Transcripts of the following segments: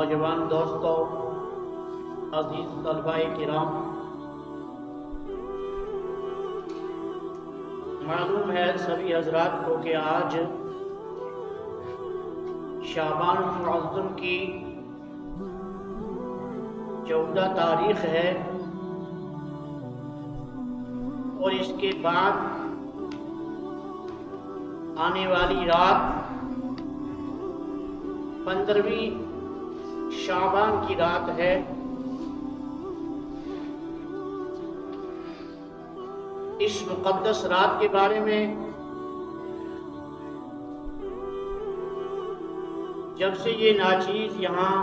نوجوان دوستوں، عزیز طلباء کرام، معلوم ہے سبھی حضرات کو کہ آج شعبان المعظم کی 14 تاریخ ہے اور اس کے بعد آنے والی رات 15ویں شعبان کی رات ہے۔ اس مقدس رات کے بارے میں جب سے یہ ناچیز یہاں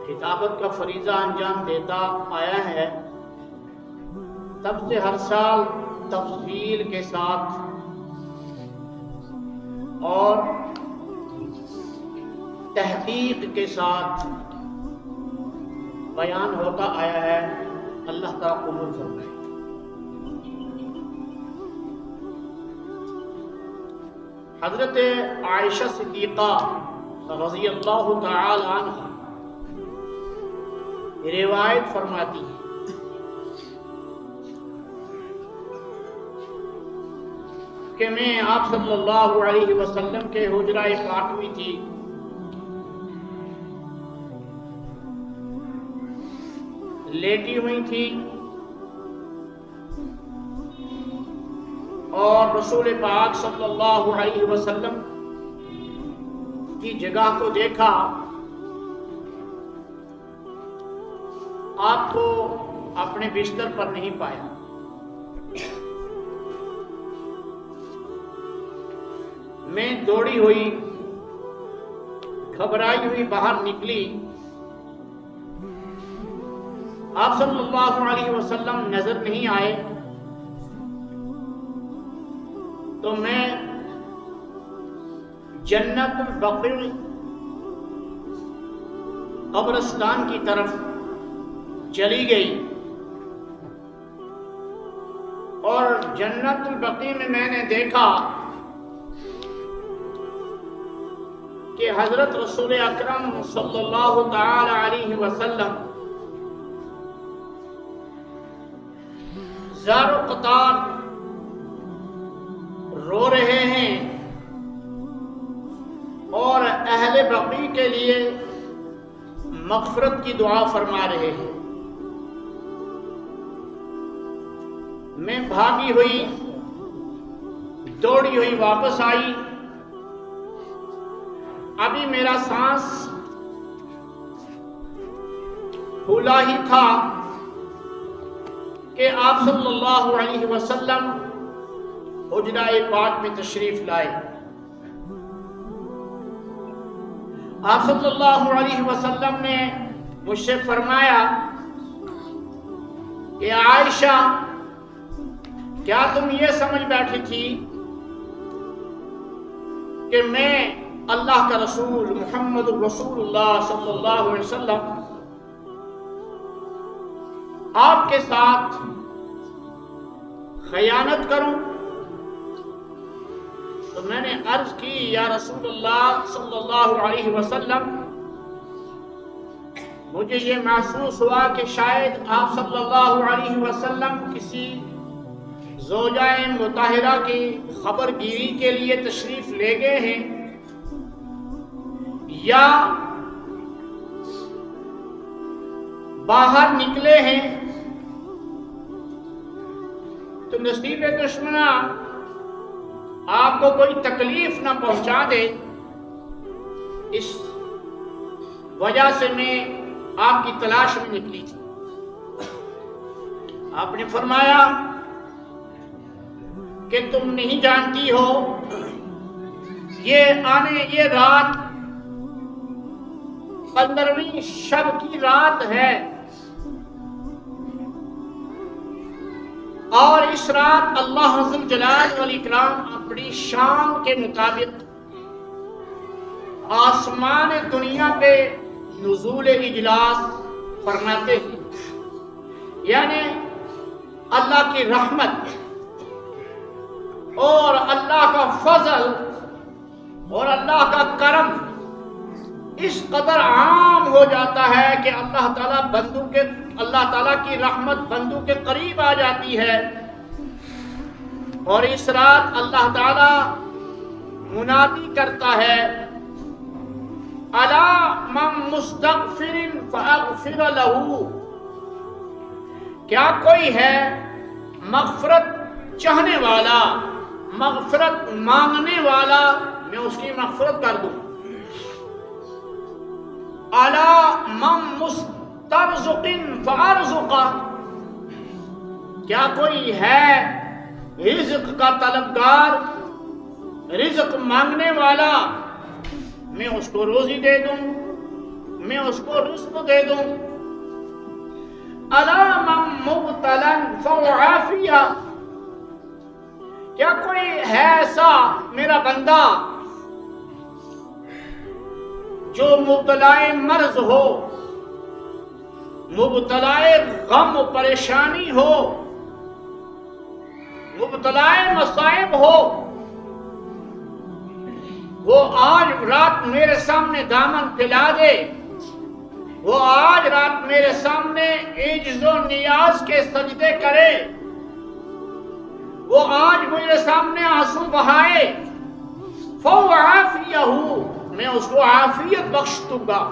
خطابت کا فریضہ انجام دیتا آیا ہے، تب سے ہر سال تفصیل کے ساتھ اور تحقیق کے ساتھ بیان ہوتا آیا ہے۔ اللہ تعالیٰ قبول فرمائے۔ حضرت عائشہ صدیقہ رضی اللہ تعالی عنہ روایت فرماتی ہے کہ میں آپ صلی اللہ علیہ وسلم کے حجرہ پاک میں تھی، لیٹی ہوئی تھی اور رسول پاک صلی اللہ علیہ وسلم کی جگہ کو دیکھا۔ آپ کو اپنے بستر پر نہیں پایا۔ میں دوڑی ہوئی، گھبرائی ہوئی باہر نکلی۔ آپ صلی اللہ علیہ وسلم نظر نہیں آئے تو میں جنت البقیع قبرستان کی طرف چلی گئی اور جنت البقیع میں نے دیکھا کہ حضرت رسول اکرم صلی اللہ تعالی علیہ وسلم زار و قطار رو رہے ہیں اور اہل بقیع کے لیے مغفرت کی دعا فرما رہے ہیں۔ میں بھاگی ہوئی، دوڑی ہوئی واپس آئی۔ ابھی میرا سانس پھولا ہی تھا کہ آپ صلی اللہ علیہ وسلم حجرہ پاک میں تشریف لائے۔ آپ صلی اللہ علیہ وسلم نے مجھ سے فرمایا کہ عائشہ، کیا تم یہ سمجھ بیٹھی تھی کہ میں اللہ کا رسول محمد رسول اللہ صلی اللہ علیہ وسلم آپ کے ساتھ خیانت کروں؟ تو میں نے عرض کی، یا رسول اللہ صلی اللہ علیہ وسلم، مجھے یہ محسوس ہوا کہ شاید آپ صلی اللہ علیہ وسلم کسی زوجہ مطہرہ کی خبر گیری کے لیے تشریف لے گئے ہیں یا باہر نکلے ہیں، تو نصیب دشمنا آپ کو کوئی تکلیف نہ پہنچا دے، اس وجہ سے میں آپ کی تلاش میں نکلی تھی۔ آپ نے فرمایا کہ تم نہیں جانتی ہو، یہ رات 15ویں شب کی رات ہے اور اس رات اللہ ذوالجلال والاکرام اپنی شان کے مطابق آسمان دنیا پہ نزول اجلاس فرماتے ہیں، یعنی اللہ کی رحمت اور اللہ کا فضل اور اللہ کا کرم اس قدر عام ہو جاتا ہے کہ اللہ تعالیٰ کی رحمت بندوں کے قریب آ جاتی ہے. اور اس رات اللہ تعالیٰ منادی کرتا ہے الا من مستغفر فاغفر له، کیا کوئی ہے مغفرت چاہنے والا، مغفرت مانگنے والا، میں اس کی مغفرت کر دوں. الا من مسترزق فارزق، کیا کوئی ہے رزق کا طلبگار، رزق مانگنے والا، میں اس کو روزی دے دوں، میں اس کو رزق دے دوں. الا من مبتلا فعافیہ، کیا کوئی ہے ایسا میرا بندہ جو مبتلا مرض ہو، مبتلا غم و پریشانی ہو، مبتلا مصائب ہو، وہ آج رات میرے سامنے دامن پھیلا دے، وہ آج رات میرے سامنے عجز و نیاز کے سجدے کرے، وہ آج میرے سامنے آنسو بہائے. فوعافیہ، میں اس کو عافیت بخش دوں گا.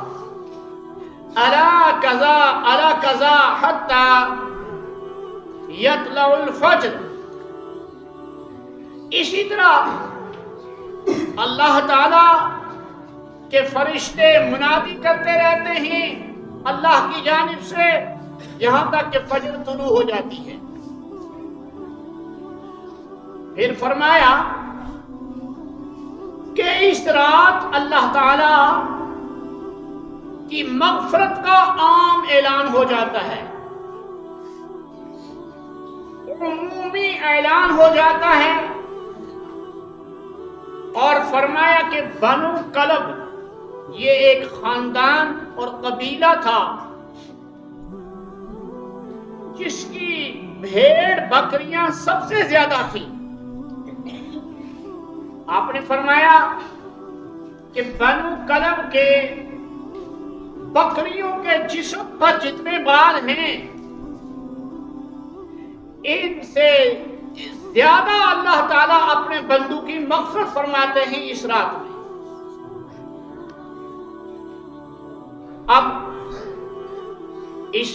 الا کذا حتی یطلع الفجر. اسی طرح اللہ تعالی کے فرشتے منادی کرتے رہتے ہیں اللہ کی جانب سے یہاں تک کہ فجر طلوع ہو جاتی ہے. پھر فرمایا کہ اس رات اللہ تعالی کی مغفرت کا عام اعلان ہو جاتا ہے، عمومی اعلان ہو جاتا ہے. اور فرمایا کہ بنو کلب یہ ایک خاندان اور قبیلہ تھا جس کی بھیڑ بکریاں سب سے زیادہ تھیں. آپ نے فرمایا کہ بنو کلب کے بکریوں کے جسم پر جتنے بال ہیں ان سے زیادہ اللہ تعالیٰ اپنے بندوں کی مغفرت فرماتے ہیں اس رات میں. اب اس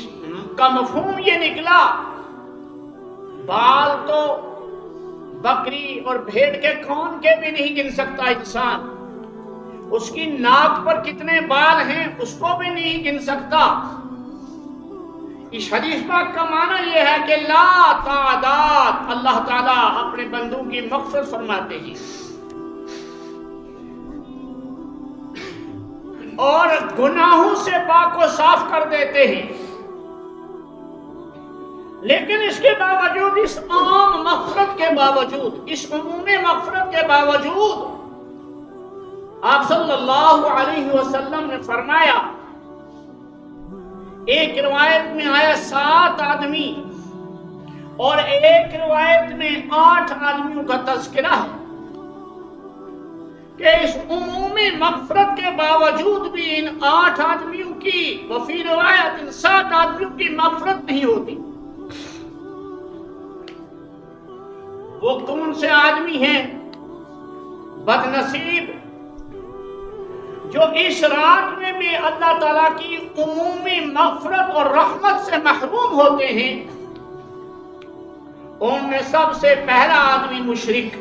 کا مفہوم یہ نکلا، بال تو بکری اور بھیڑ کے کون کے بھی نہیں گن سکتا انسان، اس کی ناک پر کتنے بال ہیں اس کو بھی نہیں گن سکتا. اس حدیث پاک کا معنی یہ ہے کہ لا تعداد اللہ تعالیٰ اپنے بندوں کی مغفرت فرماتے ہیں اور گناہوں سے پاک و صاف کر دیتے ہیں. لیکن اس کے باوجود، اس عام مغفرت کے باوجود، اس عمومی مغفرت کے باوجود آپ صلی اللہ علیہ وسلم نے فرمایا، ایک روایت میں آیا 7 آدمی اور ایک روایت میں 8 آدمیوں کا تذکرہ ہے کہ اس عمومی مغفرت کے باوجود بھی ان 8 آدمیوں کی وفی روایت ان 7 آدمیوں کی مغفرت نہیں ہوتی. وہ کون سے آدمی ہیں بد نصیب جو اس رات میں بھی اللہ تعالیٰ کی عمومی مغفرت اور رحمت سے محروم ہوتے ہیں؟ ان میں سب سے پہلا آدمی مشرک،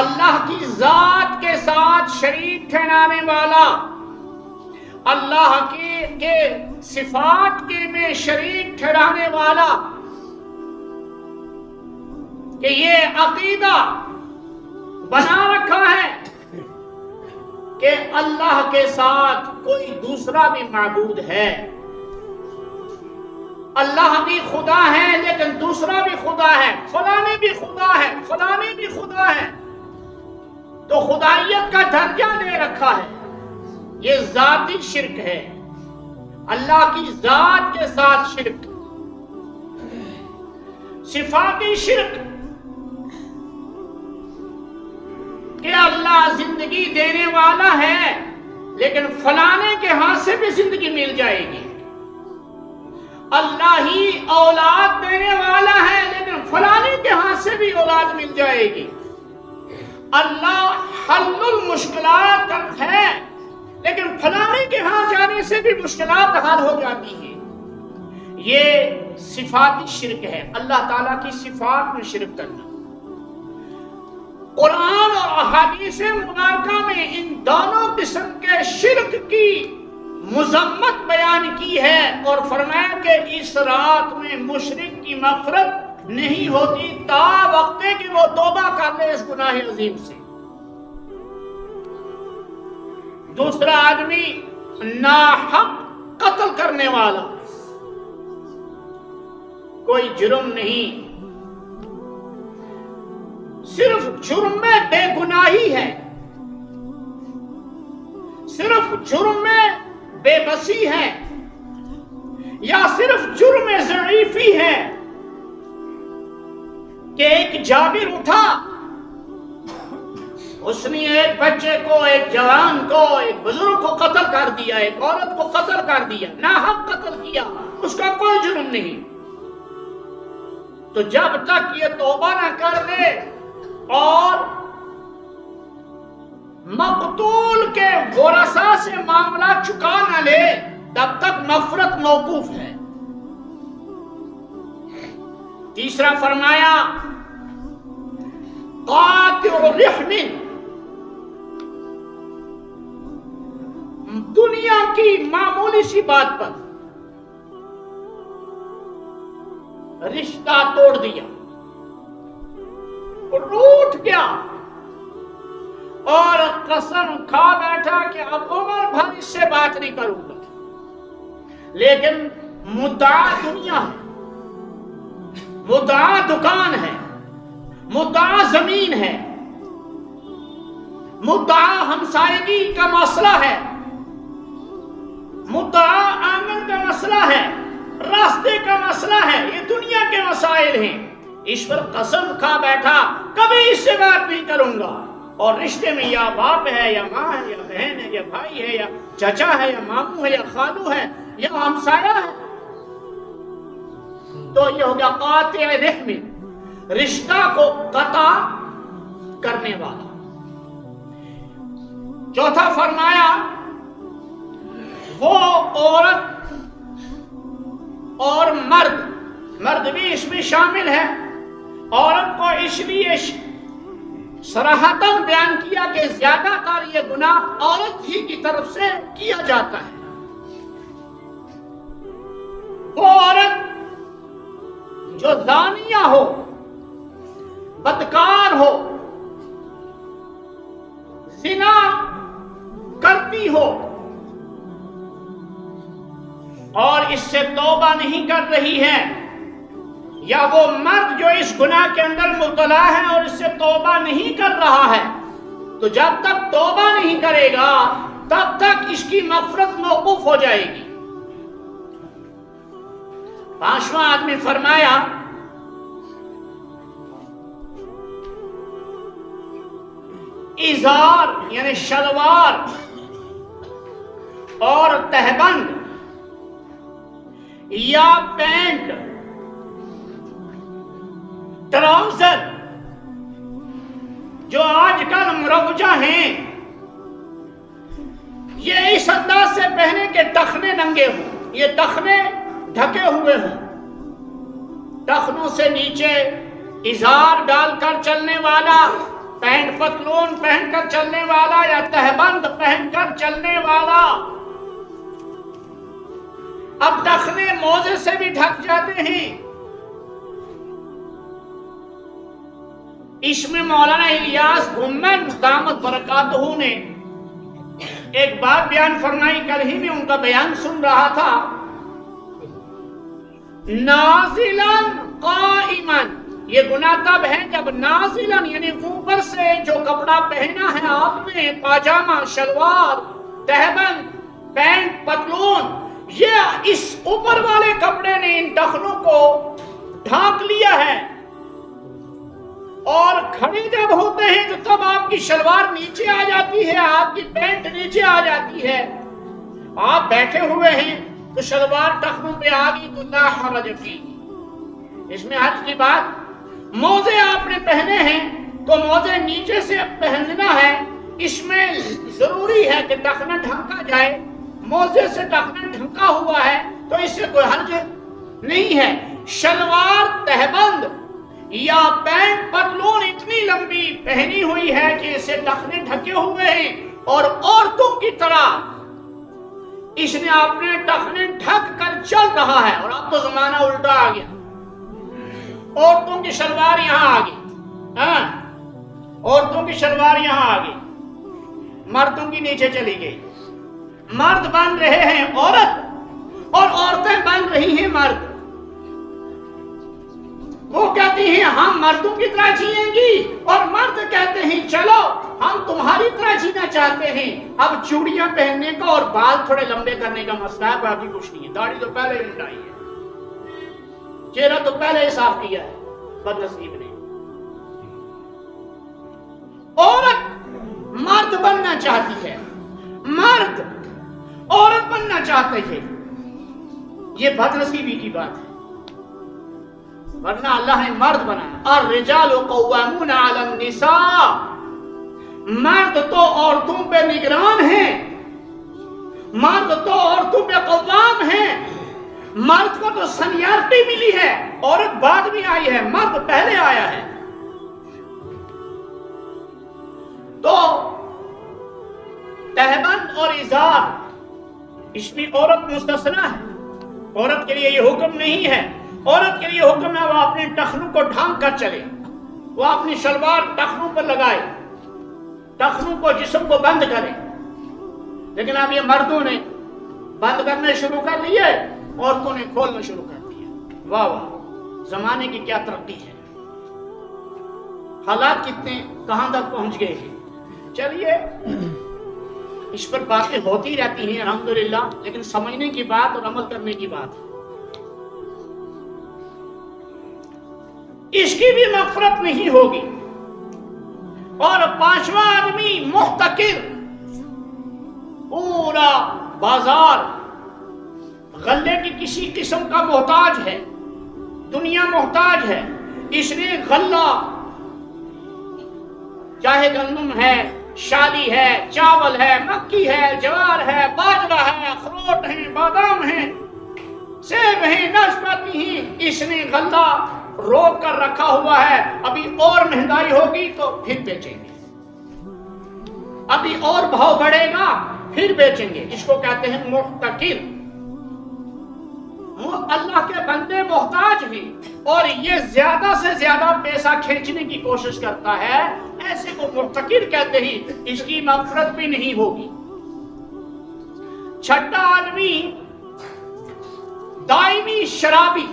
اللہ کی ذات کے ساتھ شریک ٹھہرانے والا، اللہ کے صفات کے میں شریک ٹھہرانے والا، کہ یہ عقیدہ بنا رکھا ہے کہ اللہ کے ساتھ کوئی دوسرا بھی معبود ہے، اللہ بھی خدا ہے لیکن دوسرا بھی خدا ہے، فلانے بھی خدا ہے، فلانے بھی خدا ہے، تو خدائیت کا درجہ دے رکھا ہے. یہ ذاتی شرک ہے، اللہ کی ذات کے ساتھ شرک. صفاتی شرک، کہ اللہ زندگی دینے والا ہے لیکن فلانے کے ہاتھ سے بھی زندگی مل جائے گی، اللہ ہی اولاد دینے والا ہے لیکن فلانے کے ہاتھ سے بھی اولاد مل جائے گی، اللہ حل المشکلات ہے لیکن فلانے کے ہاں جانے سے بھی مشکلات حل ہو جاتی ہیں۔ یہ صفاتی شرک ہے، اللہ تعالیٰ کی صفات میں شرک کرنا۔ قرآن اور احادیث مبارکہ میں ان دونوں قسم کے شرک کی مذمت بیان کی ہے اور فرمایا کہ اس رات میں مشرک کی مغفرت نہیں ہوتی تا وقت کہ وہ توبہ کر لے اس گناہ عظیم سے۔ دوسرا آدمی ناحق قتل کرنے والا، کوئی جرم نہیں، صرف جرم میں بے گناہی ہے، صرف جرم میں بے بسی ہے، یا صرف جرم ضعیفی ہے کہ ایک جابر اٹھا، اس نے ایک بچے کو، ایک جوان کو، ایک بزرگ کو قتل کر دیا، ایک عورت کو قتل کر دیا، ناحق قتل کیا، اس کا کوئی جرم نہیں۔ تو جب تک یہ توبہ نہ کر لے اور مقتول کے ورثاء سے معاملہ چکا نہ لے تب تک مغفرت موقوف ہے۔ تیسرا فرمایا قاطع الرحم، دنیا کی معمولی سی بات پر رشتہ توڑ دیا، روٹ گیا اور قسم کھا بیٹھا کہ اب عمر بھر اس سے بات نہیں کروں گا، لیکن مدعا دنیا ہے، مدعا دکان ہے، مدعا زمین ہے، مدعا ہمسائیگی کا مسئلہ ہے، مدعا آنگن کا مسئلہ ہے، راستے کا مسئلہ ہے، یہ دنیا کے مسائل ہیں۔ اس پر قسم کھا بیٹھا کبھی اس سے بات نہیں کروں گا، اور رشتے میں یا باپ ہے یا ماں ہے یا بہن ہے یا بھائی ہے یا چچا ہے یا ماموں ہے یا خالو ہے یا ہمسایہ ہے، تو یہ ہو گیا قاطع رحم، رشتہ کو قطع کرنے والا۔ چوتھا فرمایا وہ عورت اور مرد بھی اس میں شامل ہے، عورت کو اس لیے صراحتاً بیان کیا کہ زیادہ تر یہ گناہ عورت ہی کی طرف سے کیا جاتا ہے۔ وہ عورت جو زانیہ ہو، بدکار ہو، زنا کرتی ہو اور اس سے توبہ نہیں کر رہی ہے، یا وہ مرد جو اس گناہ کے اندر مبتلا ہے اور اس سے توبہ نہیں کر رہا ہے، تو جب تک توبہ نہیں کرے گا تب تک اس کی مغفرت موقوف ہو جائے گی۔ پانچواں آدمی فرمایا ازار یعنی شلوار اور تہبند یا پینٹ، ٹراؤزر جو آج کل مروجہ ہیں، یہ اس انداز سے پہنے کہ ٹخنے ننگے ہوں، یہ ٹخنے ڈھکے ہوئے ہوں، ٹخنوں سے نیچے ازار ڈال کر چلنے والا، پینٹ پتلون پہن کر چلنے والا یا تہبند پہن کر چلنے والا۔ اب ٹخنے موزے سے بھی ڈھک جاتے ہیں۔ اس میں مولانا الیاس گھمن دامت برکاتہ نے ایک بات بیان فرمائی، کل ہی میں ان کا بیان سن رہا تھا، نازلاً قائماً، یہ گناہ تب ہے جب نازلاً یعنی اوپر سے جو کپڑا پہنا ہے آپ نے، پاجامہ، شلوار، تہبند، پینٹ، پتلون، یہ اس اوپر والے کپڑے نے ان ٹخنوں کو ڈھانک لیا ہے اور کھڑے جب ہوتے ہیں تو تب آپ کی شلوار نیچے آ جاتی ہے، آپ کی پینٹ نیچے آ جاتی ہے. آپ بیٹھے ہوئے ہیں تو شلوار ٹخنوں پہ آ گئی تو لا حرج فی. اس میں حرج کی بات، موزے آپ نے پہنے ہیں تو موزے نیچے سے پہننا ہے، اس میں ضروری ہے کہ ٹخنا ڈھانکا جائے. موزے سے ٹخنا ڈھانکا ہوا ہے تو اس سے کوئی حرج نہیں ہے. شلوار تہبند یا پینٹ پتلون اتنی لمبی پہنی ہوئی ہے کہ اسے ٹخنے ڈھکے ہوئے ہیں اور عورتوں کی طرح اس نے اپنے ٹخنے ڈھک کر چل رہا ہے. اور اب تو زمانہ الٹا آ گیا، عورتوں کی شلوار یہاں آ گئی، عورتوں کی شلوار یہاں آ گئی، مردوں کی نیچے چلی گئی. مرد بن رہے ہیں عورت اور عورتیں بن رہی ہیں مرد. وہ کہتی ہیں ہم مردوں کی طرح جیئیں گی اور مرد کہتے ہیں چلو ہم تمہاری طرح جینا چاہتے ہیں. اب چوڑیاں پہننے کا اور بال تھوڑے لمبے کرنے کا مسئلہ ہے، باقی کچھ نہیں ہے. داڑھی تو پہلے ہی مٹائی ہے، چہرہ تو پہلے ہی صاف کیا ہے بدنصیب نے. عورت مرد بننا چاہتی ہے، مرد عورت بننا چاہتے ہیں. یہ بدنصیبی کی بات ہے، ورنہ اللہ نے مرد بنایا. الرجال قوامون علی النساء، مرد تو عورتوں پہ نگران ہیں، مرد تو عورتوں پہ قوام ہیں. مرد کو تو سینیارٹی ملی ہے، عورت بعد میں آئی ہے، مرد پہلے آیا ہے. تو تہبند اور ازار اس میں عورت مستثنا ہے. عورت کے لیے یہ حکم نہیں ہے. عورت کے لیے حکم ہے وہ اپنے ٹخنوں کو ڈھانک کر چلے، وہ اپنی شلوار ٹخنوں پر لگائے، ٹخنوں کو جسم کو بند کرے. لیکن اب یہ مردوں نے بند کرنے شروع کر لیے، عورتوں نے کھولنا شروع کر دیا. واہ واہ، زمانے کی کیا ترقی ہے، حالات کتنے کہاں تک پہنچ گئے ہیں. چلیے اس پر باتیں ہوتی رہتی ہیں الحمدللہ، لیکن سمجھنے کی بات اور عمل کرنے کی بات ہے. اس کی بھی مغفرت نہیں ہوگی. اور پانچواں آدمی محتکر، پورا بازار غلے کی کسی قسم کا محتاج ہے، دنیا محتاج ہے. اس نے غلہ، چاہے گندم ہے، شالی ہے، چاول ہے، مکی ہے، جوار ہے، باجرہ ہے، اخروٹ ہیں، بادام ہیں، سیب ہیں، ناشپاتی ہیں، اس نے غلہ روک کر رکھا ہوا ہے. ابھی اور مہنگائی ہوگی تو پھر بیچیں گے، ابھی اور بھاؤ بڑھے گا پھر بیچیں گے. اس کو کہتے ہیں محتکر. اللہ کے بندے محتاج ہیں اور یہ زیادہ سے زیادہ پیسہ کھینچنے کی کوشش کرتا ہے، ایسے کو محتکر کہتے ہیں. اس کی مغفرت بھی نہیں ہوگی. چھٹا آدمی دائمی شرابی،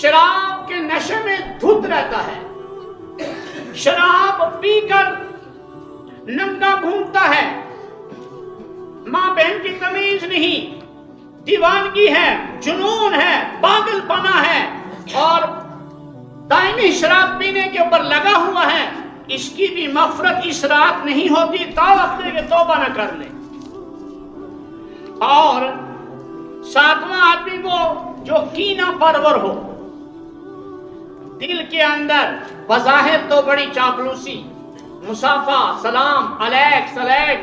شراب کے نشے میں دھت رہتا ہے، شراب پی کر ننگا گھومتا ہے، ماں بہن کی تمیز نہیں، دیوانگی ہے، جنون ہے، پاگل پنا ہے اور دائمی شراب پینے کے اوپر لگا ہوا ہے. اس کی بھی مغفرت اس رات نہیں ہوتی تا وقت کہ توبہ نہ کر لے. اور ساتواں آدمی وہ جو کینہ پرور ہو، دل کے اندر بظاہر تو بڑی چاپلوسی، مصافہ، سلام علیک سلیک،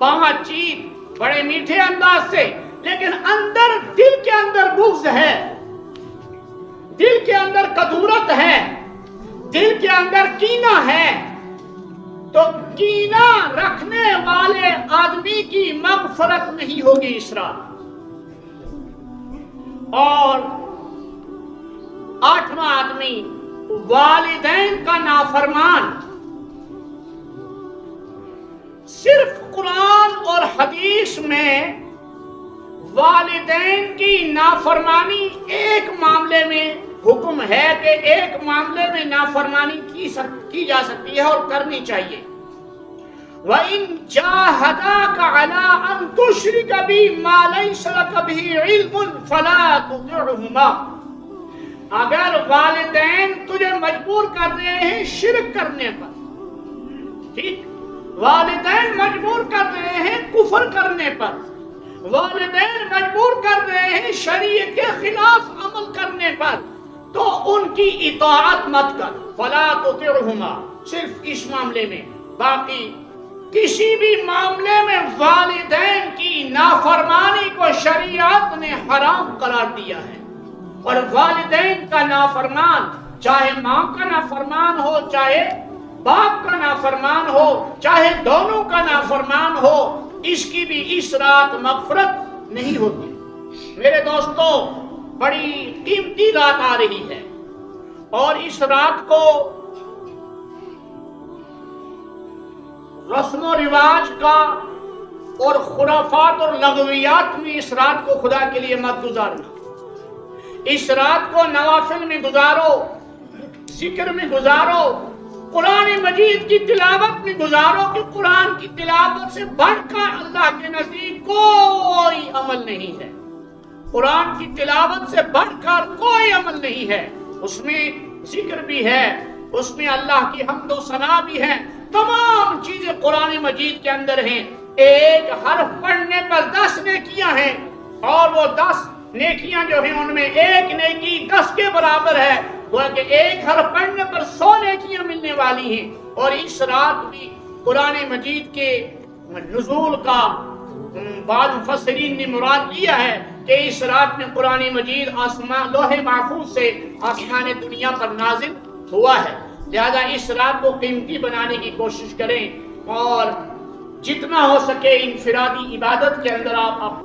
بات چیت بڑے میٹھے انداز سے، لیکن اندر دل کے اندر بغض ہے، دل کے اندر کدورت ہے، دل کے اندر کینہ ہے. تو کینہ رکھنے والے آدمی کی مغفرت نہیں ہوگی اس رات. اور آٹھواں آدمی والدین کا نافرمان. صرف قرآن اور حدیث میں والدین کی نافرمانی ایک معاملے میں حکم ہے کہ ایک معاملے میں نافرمانی کی جا سکتی ہے اور کرنی چاہیے. وَإِن جَاهَدَاكَ عَلَىٰ أَن تُشْرِكَ بِي مَا لَيْسَ لَكَ بِهِ عِلْمٌ فَلَا تُطِعْهُمَا. اگر والدین تجھے مجبور کر رہے ہیں شرک کرنے پر، ٹھیک، والدین مجبور کر رہے ہیں کفر کرنے پر، والدین مجبور کر رہے ہیں شریعت کے خلاف عمل کرنے پر، تو ان کی اطاعت مت کر. فلا تطعهما، صرف اس معاملے میں، باقی کسی بھی معاملے میں والدین کی نافرمانی کو شریعت نے حرام قرار دیا ہے. اور والدین کا نافرمان، چاہے ماں کا نافرمان ہو، چاہے باپ کا نافرمان ہو، چاہے دونوں کا نافرمان ہو، اس کی بھی اس رات مغفرت نہیں ہوتی. میرے دوستو، بڑی قیمتی رات آ رہی ہے، اور اس رات کو رسم و رواج کا اور خرافات اور لغویات میں اس رات کو خدا کے لیے مت گزارنا. اس رات کو نوافل میں گزارو، ذکر میں گزارو، قرآن مجید کی تلاوت میں گزارو، کہ قرآن کی تلاوت سے بڑھ کر اللہ کے نزدیک کوئی عمل نہیں ہے. قرآن کی تلاوت سے بڑھ کر کوئی عمل نہیں ہے. اس میں ذکر بھی ہے، اس میں اللہ کی حمد و ثنا بھی ہے، تمام چیزیں قرآن مجید کے اندر ہیں. ایک حرف پڑھنے پر 10 نیکیاں ہیں، اور وہ 10 نیکیاں جو ہیں ان میں ایک نیکی 10 کے برابر ہے. وہ کہ ایک حرف پڑھنے پر 100 نیکیاں ملنے والی ہیں. اور اس رات بھی قرآن مجید کے نزول کا بعض مفسرین نے مراد لیا ہے کہ اس رات میں قرآن مجید آسمان لوح محفوظ سے آسمان دنیا پر نازل ہوا ہے. لہذا اس رات کو قیمتی بنانے کی کوشش کریں، اور جتنا ہو سکے انفرادی عبادت کے اندر آپ